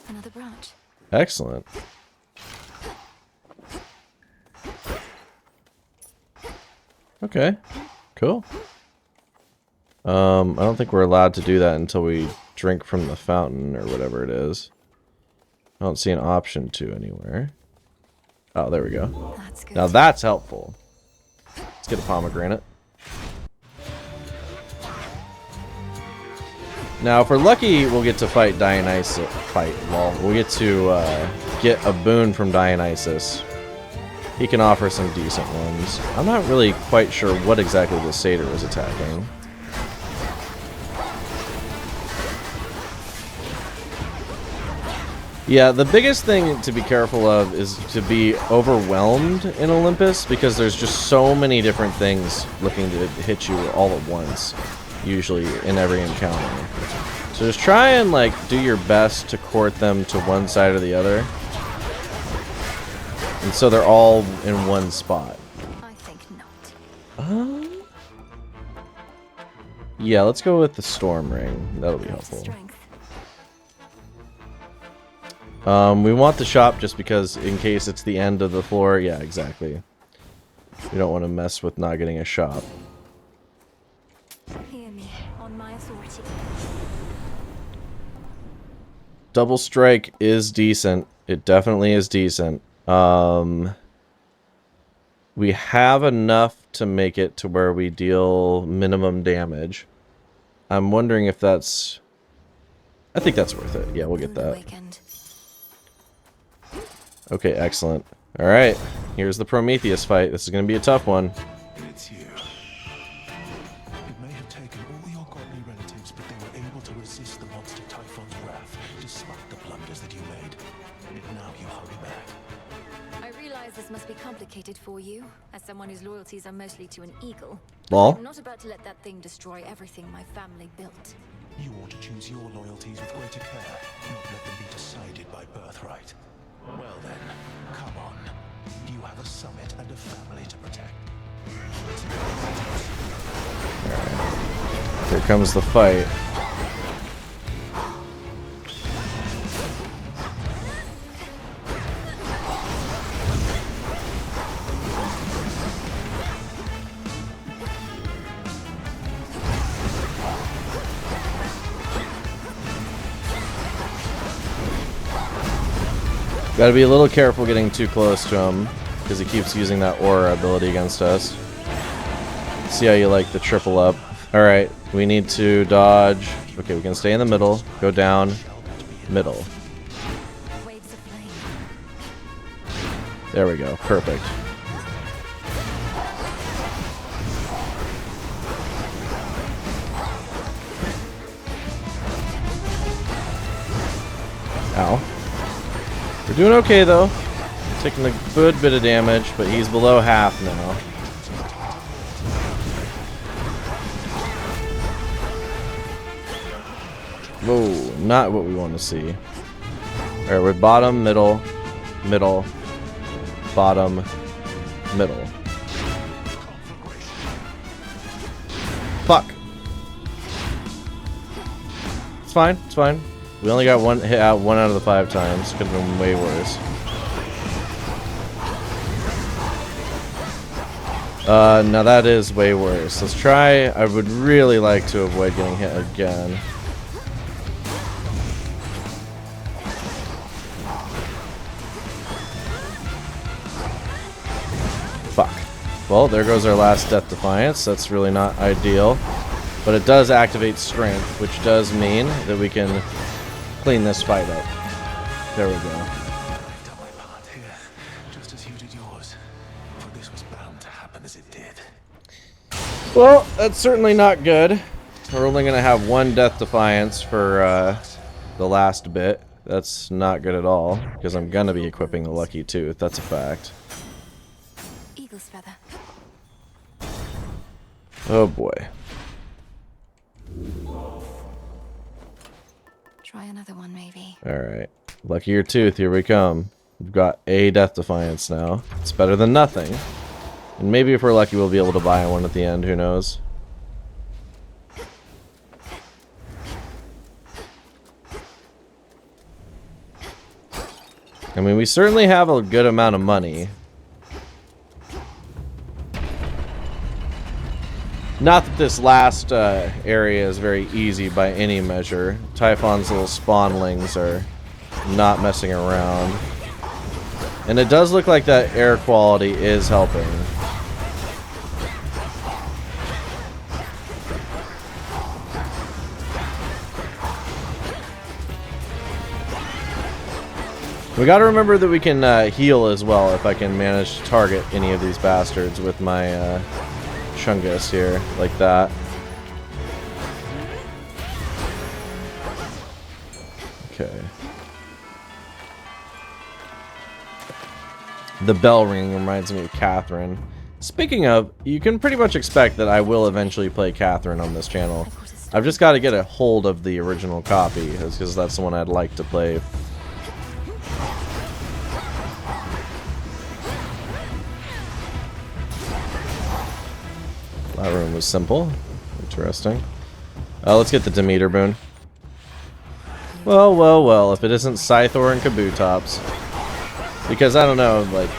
Another branch. Excellent. Okay. Cool. I don't think we're allowed to do that until we drink from the fountain or whatever it is. I don't see an option to anywhere. Oh, there we go. Now that's helpful. Let's get a pomegranate. Now, if we're lucky, we'll get to fight Dionysus. We'll get to get a boon from Dionysus. He can offer some decent ones. I'm not really quite sure what exactly the satyr is attacking. Yeah, the biggest thing to be careful of is to be overwhelmed in Olympus, because there's just so many different things looking to hit you all at once, usually in every encounter. So just try and like do your best to court them to one side or the other. And so they're all in one spot. I think not. Yeah, let's go with the storm ring. That'll be helpful. We want the shop just because in case it's the end of the floor. Yeah, exactly. We don't want to mess with not getting a shop. Hear me, on my authority. Double strike is decent. It definitely is decent. We have enough to make it to where we deal minimum damage. I'm wondering if that's... I think that's worth it. Yeah, we'll get that. Okay, excellent. Alright, here's the Prometheus fight. This is going to be a tough one. It's you. It may have taken all your godly relatives, but they were able to resist the monster Typhon's wrath, despite the blunders that you made. And now you hurry back. I realize this must be complicated for you, as someone whose loyalties are mostly to an eagle. Lol. I'm not about to let that thing destroy everything my family built. You ought to choose your loyalties with greater care, not let them be decided by birthright. Well then, come on. You have a summit and a family to protect. Here comes the fight. Gotta be a little careful getting too close to him, because he keeps using that aura ability against us. See how you like the triple up. Alright, we need to dodge. Okay, we can stay in the middle, go down, middle. There we go, perfect. Ow. We're doing okay though. Taking a good bit of damage, but he's below half now. Whoa, not what we want to see. Alright, we're bottom, middle, middle, bottom, middle. Fuck. It's fine, it's fine. We only got one hit out 1 out of the 5 times. Could have been way worse. Now that is way worse. Let's try. I would really like to avoid getting hit again. Fuck. Well, there goes our last Death Defiance. That's really not ideal. But it does activate Strength, which does mean that we can clean this fight up. There we go. I've done my part here, just as you did yours. For this was bound to happen as it did. Well, that's certainly not good. We're only going to have 1 Death Defiance for the last bit. That's not good at all, because I'm going to be equipping the Lucky Tooth. That's a fact. Eagle's feather. Oh boy. Try another one, maybe. Alright. Luckier Tooth, here we come. We've got a Death Defiance now. It's better than nothing. And maybe if we're lucky, we'll be able to buy one at the end. Who knows? I mean, we certainly have a good amount of money. Not that this last area is very easy by any measure. Typhon's little spawnlings are not messing around. And it does look like that air quality is helping. We gotta remember that we can heal as well if I can manage to target any of these bastards with my Chungus here, like that. Okay. The bell ring reminds me of Catherine. Speaking of, you can pretty much expect that I will eventually play Catherine on this channel. I've just got to get a hold of the original copy, because that's the one I'd like to play. That room was simple. Interesting. Let's get the Demeter boon. Well, well, well, if it isn't Scythor and Kabutops. Because I don't know, like,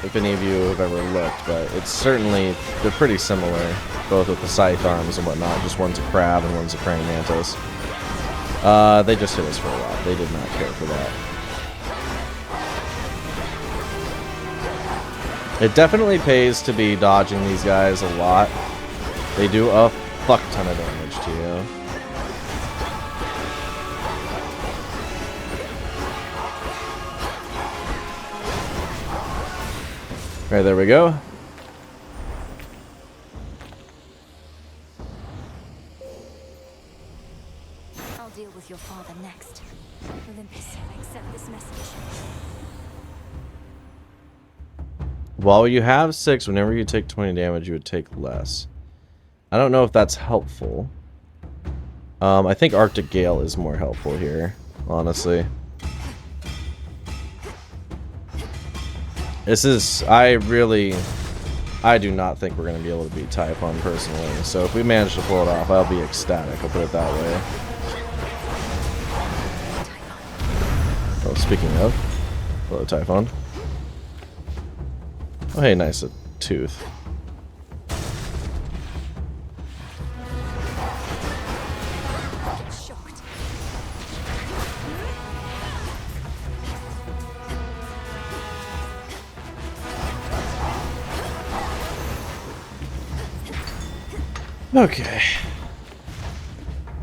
if any of you have ever looked, but it's certainly, they're pretty similar. Both with the scythe arms and whatnot. Just one's a crab and one's a praying mantis. They just hit us for a while. They did not care for that. It definitely pays to be dodging these guys a lot. They do a fuck ton of damage to you. Alright, there we go. I'll deal with your father next. Olympus, accept this message. While you have 6, whenever you take 20 damage, you would take less. I don't know if that's helpful. I think Arctic Gale is more helpful here, honestly. This is, I do not think we're going to be able to beat Typhon personally. So if we manage to pull it off, I'll be ecstatic, I'll put it that way. Oh, speaking of, hello Typhon. Oh hey, nice, a tooth. Okay.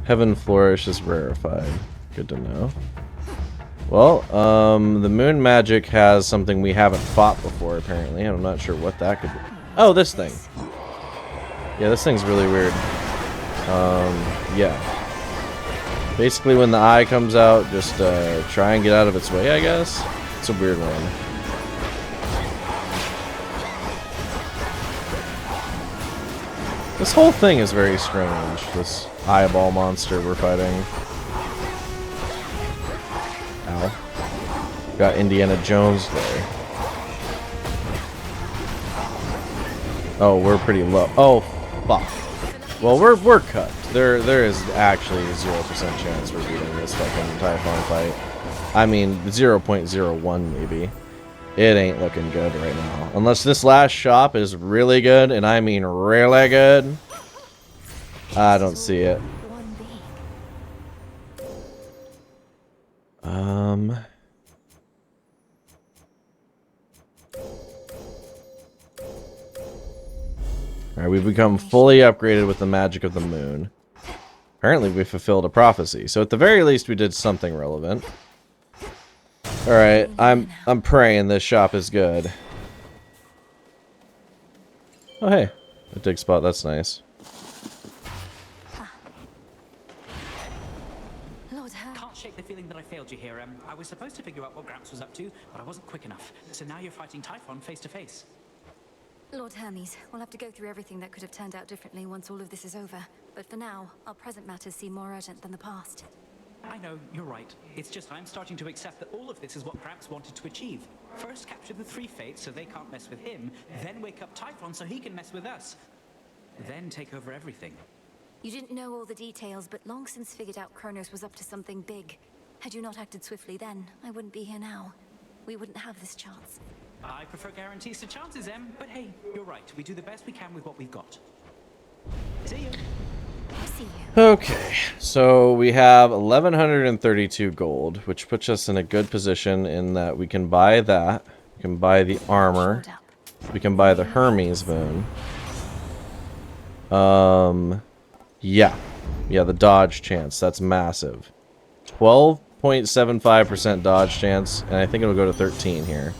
Heaven Flourish is rarefied. Good to know. Well, the moon magic has something we haven't fought before, apparently. I'm not sure what that could be. Oh, this thing. Yeah, this thing's really weird. Yeah. Basically, when the eye comes out, just try and get out of its way, I guess. It's a weird one. This whole thing is very strange, this eyeball monster we're fighting. Ow. Got Indiana Jones there. Oh, we're pretty low. Oh, fuck. Well, we're cut. There is actually a 0% chance we're beating this fucking Typhon fight. I mean, 0.01 maybe. It ain't looking good right now. Unless this last shop is really good, and I mean really good. I don't see it. Alright, we've become fully upgraded with the magic of the moon. Apparently we fulfilled a prophecy, so at the very least we did something relevant. Alright, I'm praying this shop is good. Oh hey, a dig spot, that's nice. Can't shake the feeling that I failed you here. I was supposed to figure out what Gramps was up to, but I wasn't quick enough. So now you're fighting Typhon face to face. Lord Hermes, we'll have to go through everything that could have turned out differently once all of this is over. But for now, our present matters seem more urgent than the past. I know, you're right. It's just I'm starting to accept that all of this is what Gramps wanted to achieve. First capture the 3 Fates so they can't mess with him, then wake up Typhon so he can mess with us. Then take over everything. You didn't know all the details, but long since figured out Kronos was up to something big. Had you not acted swiftly then, I wouldn't be here now. We wouldn't have this chance. I prefer guarantees to chances, Em, but hey, you're right. We do the best we can with what we've got. See you. Okay, so we have 1,132 gold, which puts us in a good position in that we can buy that. We can buy the armor. We can buy the Hermes moon. Yeah. Yeah, the dodge chance. That's massive. 12.75% dodge chance, and I think it'll go to 13 here.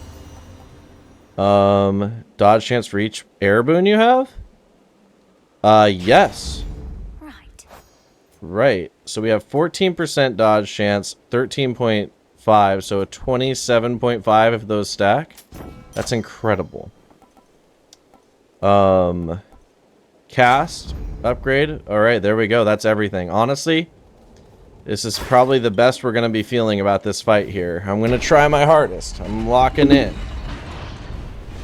Dodge chance for each air boon you have? Yes. Right. So we have 14% dodge chance, 13.5, so a 27.5 if those stack. That's incredible. Cast upgrade. All right, there we go. That's everything. Honestly, this is probably the best we're going to be feeling about this fight here. I'm going to try my hardest. I'm locking in.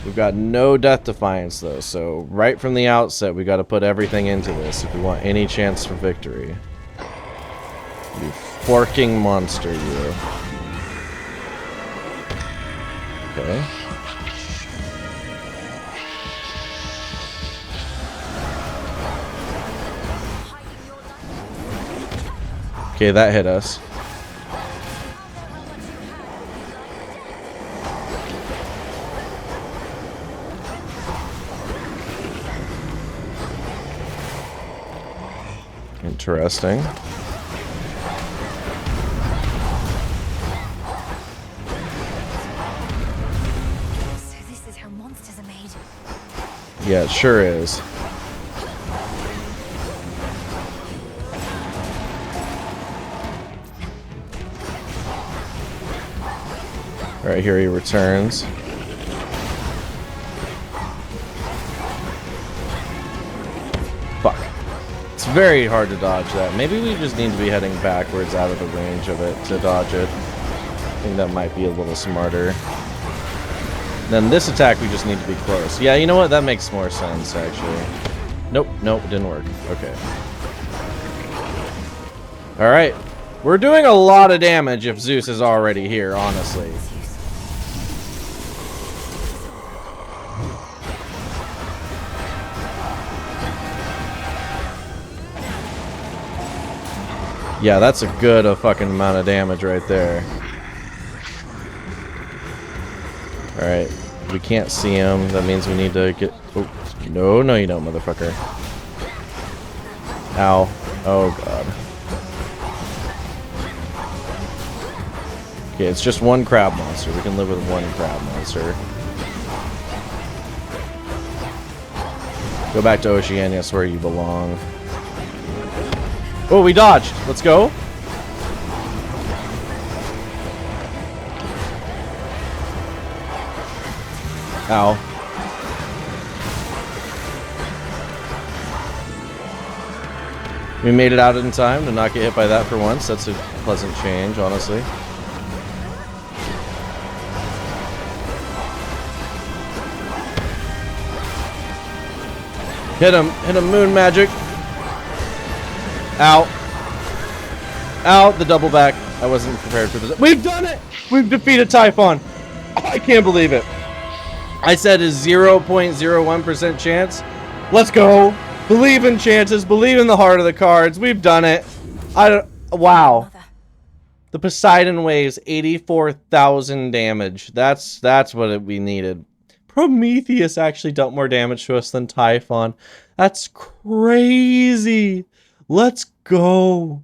We've got no death defiance though, so right from the outset we got to put everything into this if we want any chance for victory. You forking monster, you. Okay. Okay, that hit us. Interesting. So this is how monsters are made. Yeah, it sure is. Alright, here he returns. Fuck. It's very hard to dodge that. Maybe we just need to be heading backwards out of the range of it to dodge it. I think that might be a little smarter. Then this attack we just need to be close. Yeah, you know what? That makes more sense, actually. Nope, nope, it didn't work. Okay. Alright. We're doing a lot of damage if Zeus is already here, honestly. Yeah, that's a good fucking amount of damage right there. Alright, we can't see him. That means we need to get... Oh, no, no you don't, motherfucker. Ow. Oh, God. Okay, it's just one crab monster. We can live with one crab monster. Go back to Oceania, that's where you belong. Oh, we dodged. Let's go. Ow. We made it out in time to not get hit by that for once. That's a pleasant change, honestly. Hit him. Hit him, moon magic. Ow. Ow, the double back. I wasn't prepared for this. We've done it! We've defeated Typhon. Oh, I can't believe it. I said a 0.01% chance. Let's go. Believe in chances. Believe in the heart of the cards. We've done it. Wow. The Poseidon weighs 84,000 damage. That's what we needed. Prometheus actually dealt more damage to us than Typhon. That's crazy. Let's go.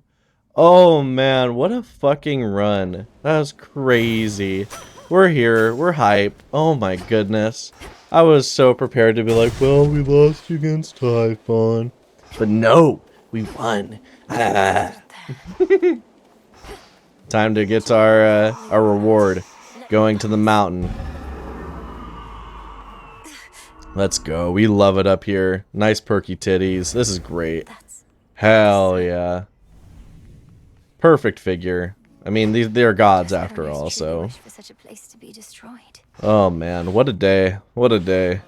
Oh man, what a fucking run. That was crazy. We're here. We're hype. Oh my goodness. I was so prepared to be like, well, we lost against Typhon. But no, we won. Time to get our reward. Going to the mountain. Let's go. We love it up here. Nice perky titties. This is great. Hell yeah. Perfect figure. I mean, they're gods after all, so. For such a place to be destroyed. Oh man, what a day. What a day.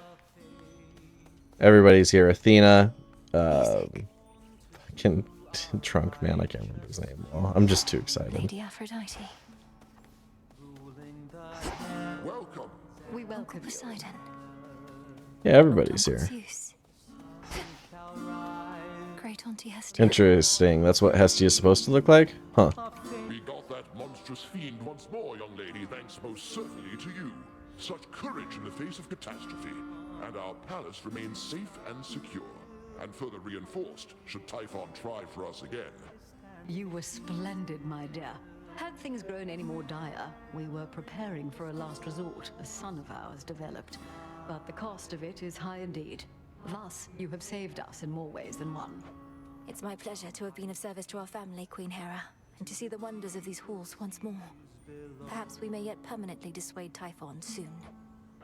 Everybody's here. Athena. Fucking Trunk, man. I can't remember his name. Well, I'm just too excited. Lady Aphrodite. Welcome. We welcome Poseidon. Yeah, everybody's here. Zeus. Auntie Hestia. Interesting. That's what Hestia is supposed to look like? Huh. We got that monstrous fiend once more, young lady, thanks most certainly to you. Such courage in the face of catastrophe. And our palace remains safe and secure. And further reinforced should Typhon try for us again. You were splendid, my dear. Had things grown any more dire, we were preparing for a last resort a son of ours developed. But the cost of it is high indeed. Thus, you have saved us in more ways than one. It's my pleasure to have been of service to our family, Queen Hera, and to see the wonders of these halls once more. Perhaps we may yet permanently dissuade Typhon soon.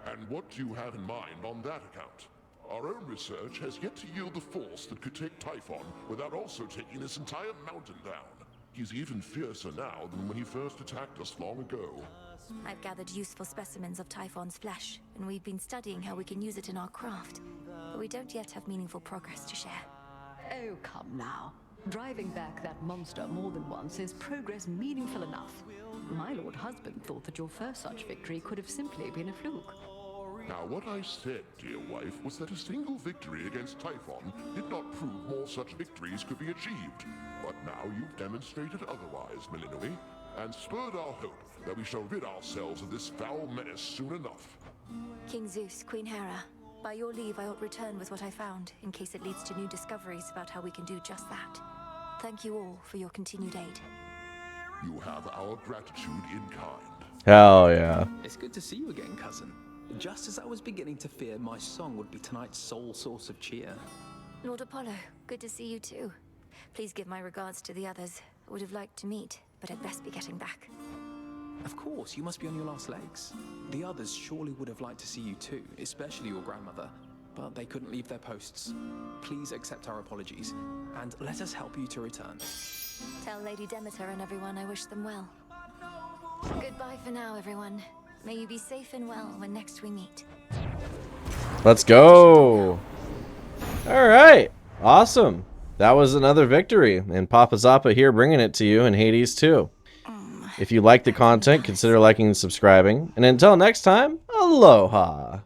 And what do you have in mind on that account? Our own research has yet to yield the force that could take Typhon without also taking this entire mountain down. He's even fiercer now than when he first attacked us long ago. I've gathered useful specimens of Typhon's flesh, and we've been studying how we can use it in our craft. But we don't yet have meaningful progress to share. Oh, come now. Driving back that monster more than once is progress meaningful enough. My lord husband thought that your first such victory could have simply been a fluke. Now, what I said, dear wife, was that a single victory against Typhon did not prove more such victories could be achieved. But now you've demonstrated otherwise, Melinoë, and spurred our hope that we shall rid ourselves of this foul menace soon enough. King Zeus, Queen Hera, by your leave I ought return with what I found, in case it leads to new discoveries about how we can do just that. Thank you all for your continued aid. You have our gratitude in kind. Hell yeah. It's good to see you again, cousin. Just as I was beginning to fear my song would be tonight's sole source of cheer. Lord Apollo, good to see you too. Please give my regards to the others. I would have liked to meet, but I'd best be getting back. Of course, you must be on your last legs. The others surely would have liked to see you too, especially your grandmother, but they couldn't leave their posts. Please accept our apologies, and let us help you to return. Tell Lady Demeter and everyone I wish them well. Goodbye for now, everyone. May you be safe and well when next we meet. Let's go. All right. Awesome. That was another victory. And PappaZappa here bringing it to you in Hades too. If you like the content, consider liking and subscribing. And until next time, aloha.